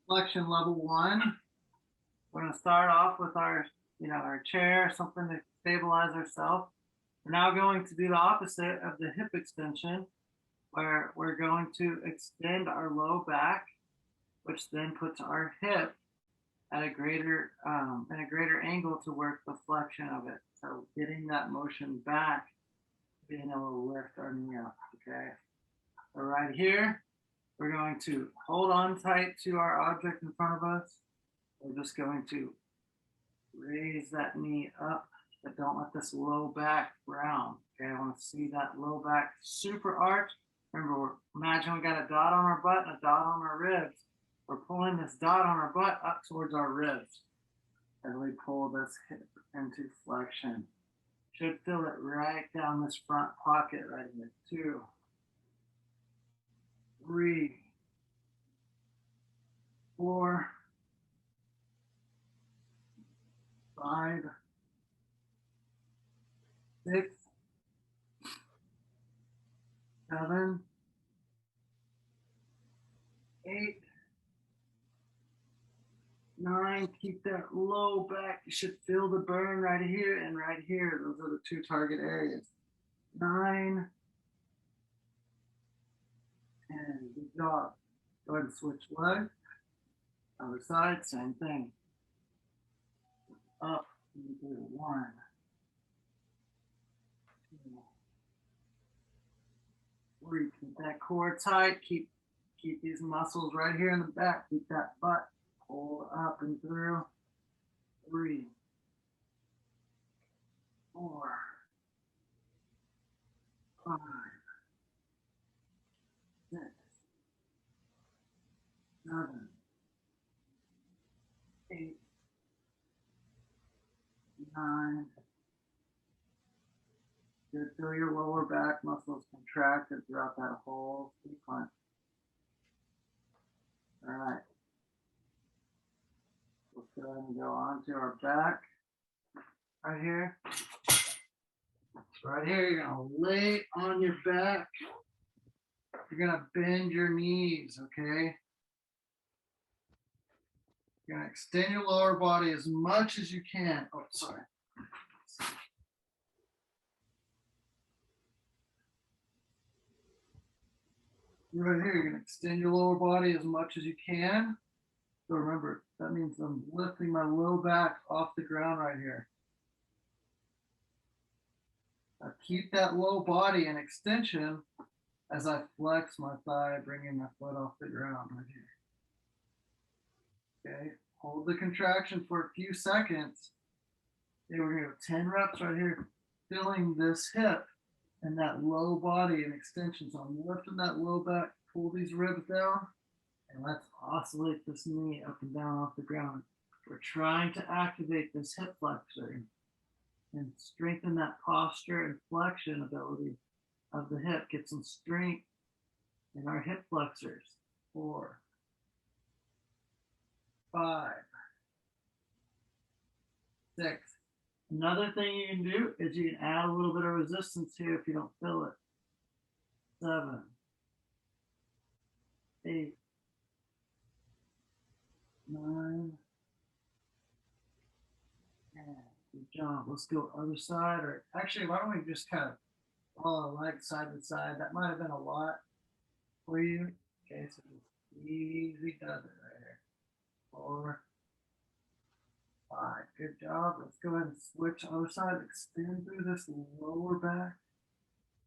Flexion level 1. We're going to start off with our chair, something to stabilize ourselves. We're now going to do the opposite of the hip extension, where we're going to extend our low back, which then puts our hip at a greater angle to work the flexion of it. So getting that motion back, being able to lift our knee up. Okay. So right here, we're going to hold on tight to our object in front of us. We're just going to raise that knee up, but don't let this low back round. Okay, I want to see that low back super arch. Remember, imagine we got a dot on our butt and a dot on our ribs. We're pulling this dot on our butt up towards our ribs as we pull this hip into flexion. Should feel it right down this front pocket right here. 2, 3, 4, 5, 6, 7, 8, 9. Keep that low back. You should feel the burn right here and right here. Those are the 2 target areas. 9, 10. Good job. Go ahead and switch legs. Other side, same thing. Up. 1, 2, 3. Keep that core tight. Keep these muscles right here in the back. Keep that butt pulled up and through. 3, 4, 5, 6, 7, 8, 9. Good. Feel your lower back muscles contracted throughout that whole sequence. All right. Let's go ahead and go on to our back right here. So right here, you're going to lay on your back. You're going to bend your knees, okay? You're going to extend your lower body as much as you can. Oh, sorry. Right here, you're going to extend your lower body as much as you can. So remember, that means I'm lifting my low back off the ground right here. Now keep that low body in extension as I flex my thigh, bringing my foot off the ground right here. Okay, hold the contraction for a few seconds. Okay, we're going to go 10 reps right here, filling this hip and that low body in extension. So I'm lifting that low back, pull these ribs down, and let's oscillate this knee up and down off the ground. We're trying to activate this hip flexor and strengthen that posture and flexion ability of the hip. Get some strength in our hip flexors. 4, 5, 6. Another thing you can do is you can add a little bit of resistance here if you don't feel it. 7, 8, 9, 10. Good job. Let's go other side. Or actually, why don't we just kind of follow leg side to side? That might have been a lot for you. Okay, so just easy does it right here. 4, 5. Good job. Let's go ahead and switch other side. Extend through this lower back.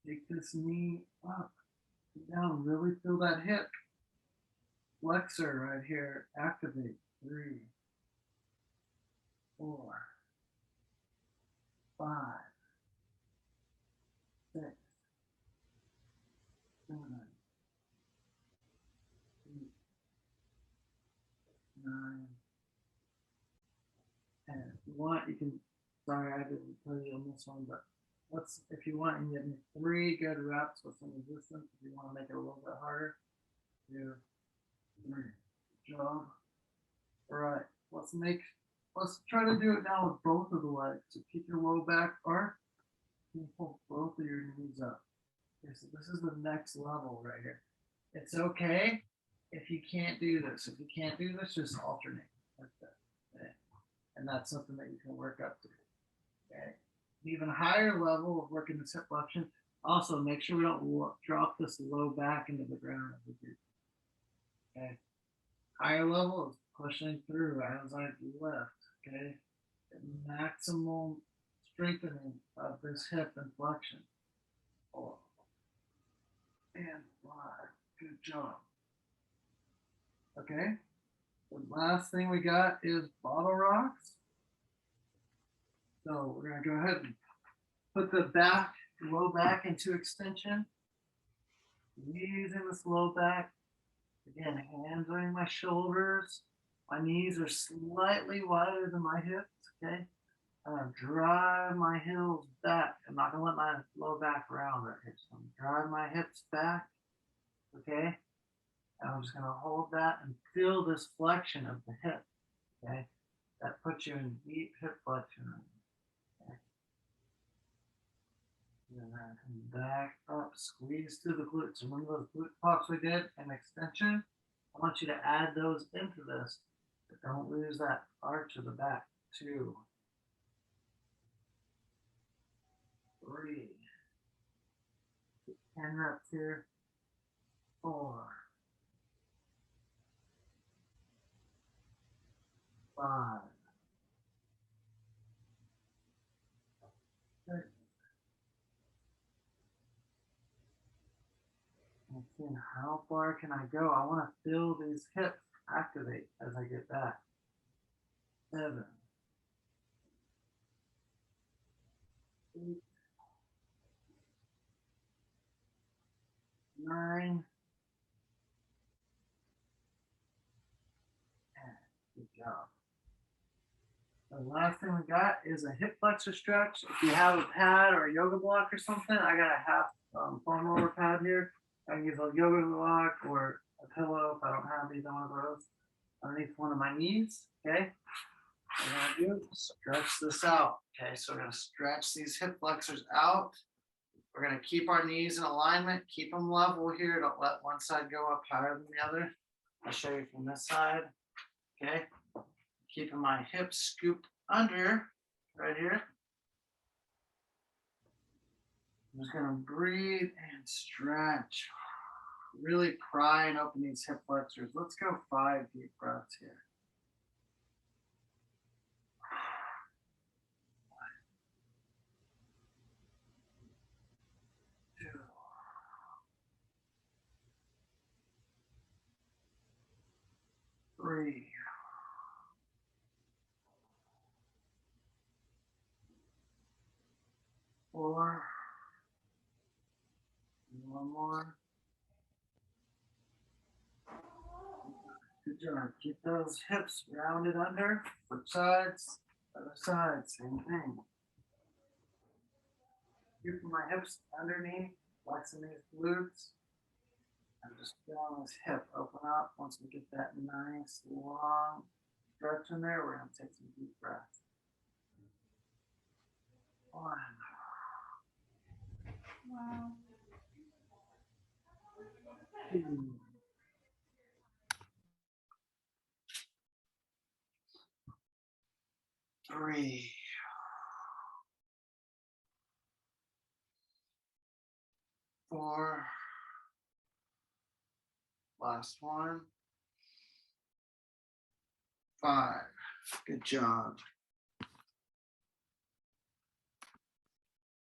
Take this knee up and down. Really feel that hip flexor right here. Activate. 3, 4, 5, 6, 7, 8, 9, 10. If you want, you can. Sorry, I didn't tell you on this one, but if you want, you can give me 3 good reps with some resistance. If you want to make it a little bit harder, 2, 3. Good job. All right, let's try to do it now with both of the legs. So keep your low back arch and pull both of your knees up. Okay, so this is the next level right here. It's okay if you can't do this, just alternate like that. Okay? And that's something that you can work up to. Okay. Even higher level of working this hip flexion. Also, make sure we don't drop this low back into the ground. Okay. Higher level is pushing through as I lift. Okay. Maximum strengthening of this hip and flexion. 4 and 5. Good job. Okay. The last thing we got is bottle rocks. So we're going to go ahead and put the low back into extension. Using this low back. Again, hands on my shoulders. My knees are slightly wider than my hips. Okay. I'm going to drive my heels back. I'm not going to let my low back round right here. So I'm going to drive my hips back. Okay. And I'm just going to hold that and feel this flexion of the hip. Okay. That puts you in deep hip flexion. Okay. And then come back up, squeeze through the glutes. Remember those glute pops we did in extension? I want you to add those into this, but don't lose that arch of the back. 2, 3, 10 reps here. 4, 5, 6. And seeing how far can I go? I want to feel these hips activate as I get back. 7, 8, 9, 10. Good job. The last thing we got is a hip flexor stretch. If you have a pad or a yoga block or something, I got a half foam roller pad here. I can use a yoga block or a pillow if I don't have either one of those underneath one of my knees. Okay. We're going to stretch this out. Okay. So we're going to stretch these hip flexors out. We're going to keep our knees in alignment, keep them level here. Don't let one side go up higher than the other. I'll show you from this side. Okay. Keeping my hips scooped under right here. I'm just going to breathe and stretch. Really pry and open these hip flexors. Let's go 5 deep breaths here. 2, 3, 4, one more. Good job. Keep those hips rounded under. Flip sides, other side, same thing. Keeping my hips underneath, flexing these glutes. I'm just feeling this hip open up. Once we get that nice long stretch in there, we're going to take some deep breaths. 1. Wow. 2. 3. 4. Last one. 5. Good job.